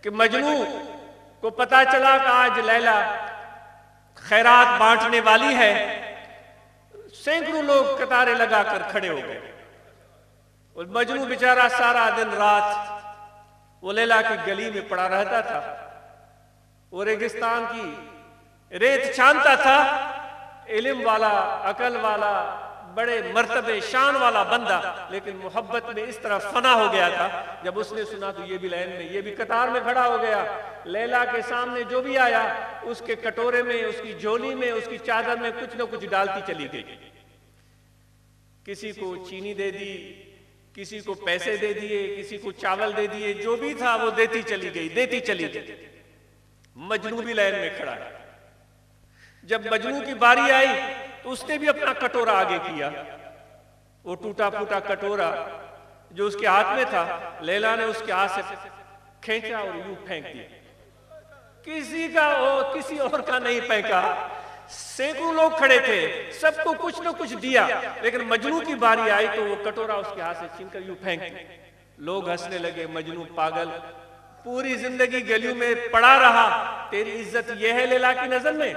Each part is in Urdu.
کہ مجنو کو پتا چلا کہ آج لیلا خیرات بانٹنے والی ہے، سینکڑوں لوگ قطاریں لگا کر کھڑے ہو گئے، اور مجنو بیچارہ سارا دن رات وہ لیلا کی گلی میں پڑا رہتا تھا، وہ ریگستان کی ریت چھانتا تھا۔ علم والا، عقل والا، بڑے مرتبے شان والا بندہ، لیکن محبت میں اس طرح فنا ہو گیا تھا۔ جب اس نے سنا تو یہ بھی لائن میں، یہ بھی قطار میں کھڑا ہو گیا۔ لیلا کے سامنے جو بھی آیا اس کے کٹورے میں، اس کی جھولی میں، اس کی چادر میں کچھ نہ کچھ ڈالتی چلی گئی۔ کسی کو چینی دے دی، کسی کو پیسے دے دیے، کسی کو چاول دے دیے، جو بھی تھا وہ دیتی چلی گئی۔ مجنو بھی لائن میں کھڑا ہے۔ جب مجنو کی باری آئی تو اس نے بھی اپنا کٹورا آگے کیا، وہ ٹوٹا پھوٹا کٹورا جو اس کے ہاتھ میں تھا، لیلا نے اس کے ہاتھ سے کھینچا اور یوں پھینک دیا۔ کسی اور کا نہیں پھینکا، سینکڑوں لوگ کھڑے تھے، سب کو کچھ نہ کچھ دیا، لیکن مجنو کی باری آئی تو وہ کٹورا اس کے ہاتھ سے چھین کر یوں پھینک دیا۔ لوگ ہنسنے لگے، مجنو پاگل، پوری زندگی گلیوں میں پڑا رہا، تیری عزت یہ ہے لیلا کی نظر میں؟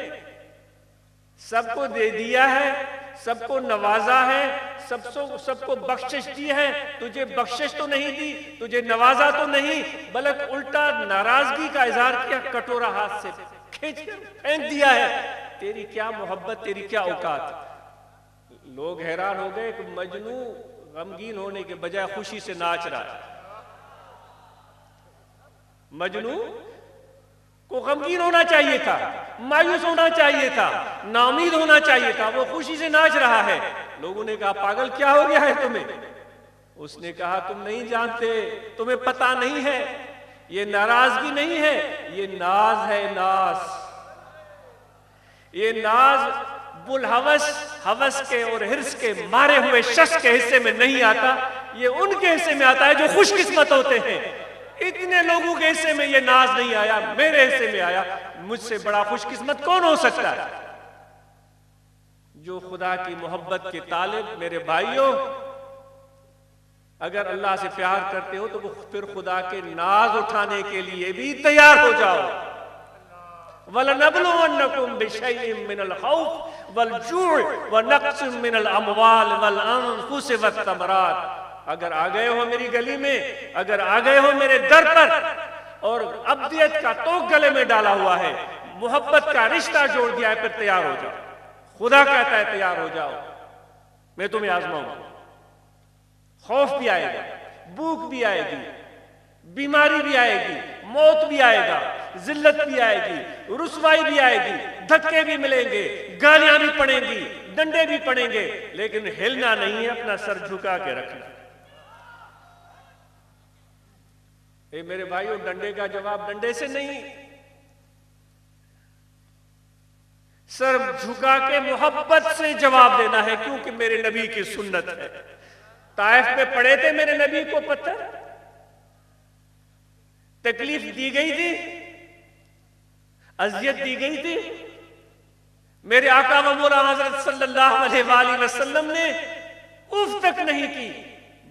سب کو دے دیا ہے، سب کو نوازا ہے، سب کو بخشش دی ہے، تجھے بخشش تو نہیں دی، تجھے نوازا تو نہیں، بلکہ الٹا ناراضگی کا اظہار کیا، کٹورا ہاتھ سے کھینچ کر پھینک دیا ہے۔ تیری کیا محبت، تیری کیا اوقات۔ لوگ حیران ہو گئے کہ مجنو غمگین ہونے کے بجائے خوشی سے ناچ رہا ہے۔ مجنو کو غمگین ہونا چاہیے تھا، مایوس ہونا چاہیے تھا، ناامید ہونا چاہیے تھا، وہ خوشی سے ناچ رہا ہے۔ لوگوں نے کہا پاگل کیا ہو گیا ہے تمہیں؟ اس نے کہا تم نہیں جانتے، تمہیں پتہ نہیں ہے، یہ ناراضگی نہیں ہے، یہ ناز ہے، ناز۔ یہ ناز بالحوث، ہوس کے اور حرص کے مارے ہوئے شخص کے حصے میں نہیں آتا، یہ ان کے حصے میں آتا ہے جو خوش قسمت ہوتے ہیں۔ اتنے لوگوں کے حصے میں یہ ناز نہیں آیا، میرے حصے میں آیا۔ مجھ سے بڑا خوش قسمت کون ہو سکتا ہے؟ جو خدا کی محبت کے طالب میرے بھائیوں، اگر اللہ سے پیار کرتے ہو تو پھر خدا کے ناز اٹھانے کے لیے بھی تیار ہو جاؤ۔ وَلَنَبْلُوَنَّكُمْ بِشَيْءٍ مِّنَ الْخَوْفِ وَالْجُوعِ وَنَقْصٍ مِّنَ الْأَمْوَالِ وَالْأَنفُسِ وَالثَّمَرَاتِ۔ اگر آ گئے ہو میری گلی میں، اگر آ گئے ہو میرے در پر، اور ابدیت کا توق گلے میں ڈالا ہوا ہے، محبت کا رشتہ جوڑ دیا ہے، پھر تیار ہو جاؤ۔ خدا کہتا ہے تیار ہو جاؤ، میں تمہیں آزماؤں گا۔ خوف بھی آئے گا، بھوک بھی آئے گی، بیماری بھی آئے گی، موت بھی آئے گا، ذلت بھی آئے گی، رسوائی بھی آئے گی، دھکے بھی ملیں گے، گالیاں بھی پڑیں گی، ڈنڈے بھی پڑیں گے، لیکن ہلنا نہیں ہے، اپنا سر جھکا کے رکھنا۔ اے میرے بھائیوں، ڈنڈے کا جواب ڈنڈے سے نہیں، سر جھکا کے محبت سے جواب دینا ہے، کیونکہ میرے نبی کی سنت ہے۔ طائف پہ پڑے تھے میرے نبی کو پتھر، تکلیف دی گئی تھی، اذیت دی گئی تھی، میرے آقا و مولا حضرت صلی اللہ علیہ وآلہ وسلم نے اف تک نہیں کی،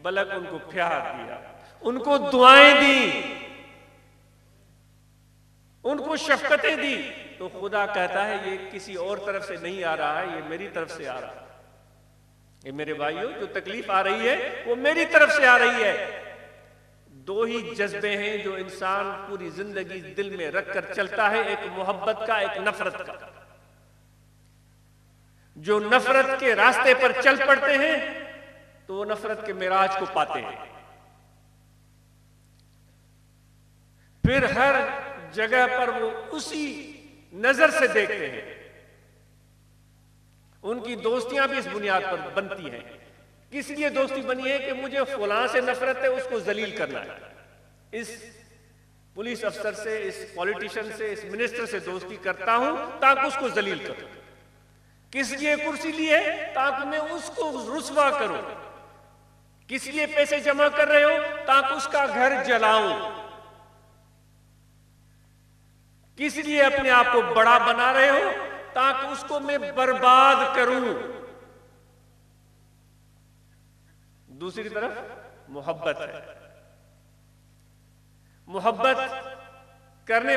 بلکہ ان کو پیار دیا، ان کو دعائیں دی، ان کو شفقتیں دی۔ تو خدا کہتا ہے یہ کسی اور طرف سے نہیں آ رہا ہے، یہ میری طرف سے آ رہا ہے۔ یہ میرے بھائیوں، جو تکلیف آ رہی ہے وہ میری طرف سے آ رہی ہے۔ دو ہی جذبے ہیں جو انسان پوری زندگی دل میں رکھ کر چلتا ہے، ایک محبت کا، ایک نفرت کا۔ جو نفرت کے راستے پر چل پڑتے ہیں تو وہ نفرت کے معراج کو پاتے ہیں، پھر ہر جگہ پر وہ اسی نظر سے دیکھتے ہیں۔ ان کی دوستیاں بھی اس بنیاد پر بنتی ہیں۔ کس لیے دوستی بنی ہے؟ کہ مجھے فلاں سے نفرت ہے، اس کو ذلیل کرنا ہے، اس پولیس افسر سے، اس پولیٹیشن سے، اس منسٹر سے دوستی کرتا ہوں تاکہ اس کو ذلیل کروں۔ کس لیے کرسی لی ہے؟ تاکہ میں اس کو رسوا کروں۔ کس لیے پیسے جمع کر رہے ہو؟ تاکہ اس کا گھر جلاؤں۔ کس لیے اپنے آپ کو بڑا بنا رہے ہو؟ تاکہ اس کو میں برباد کروں۔ دوسری طرف محبت ہے۔ محبت کرنے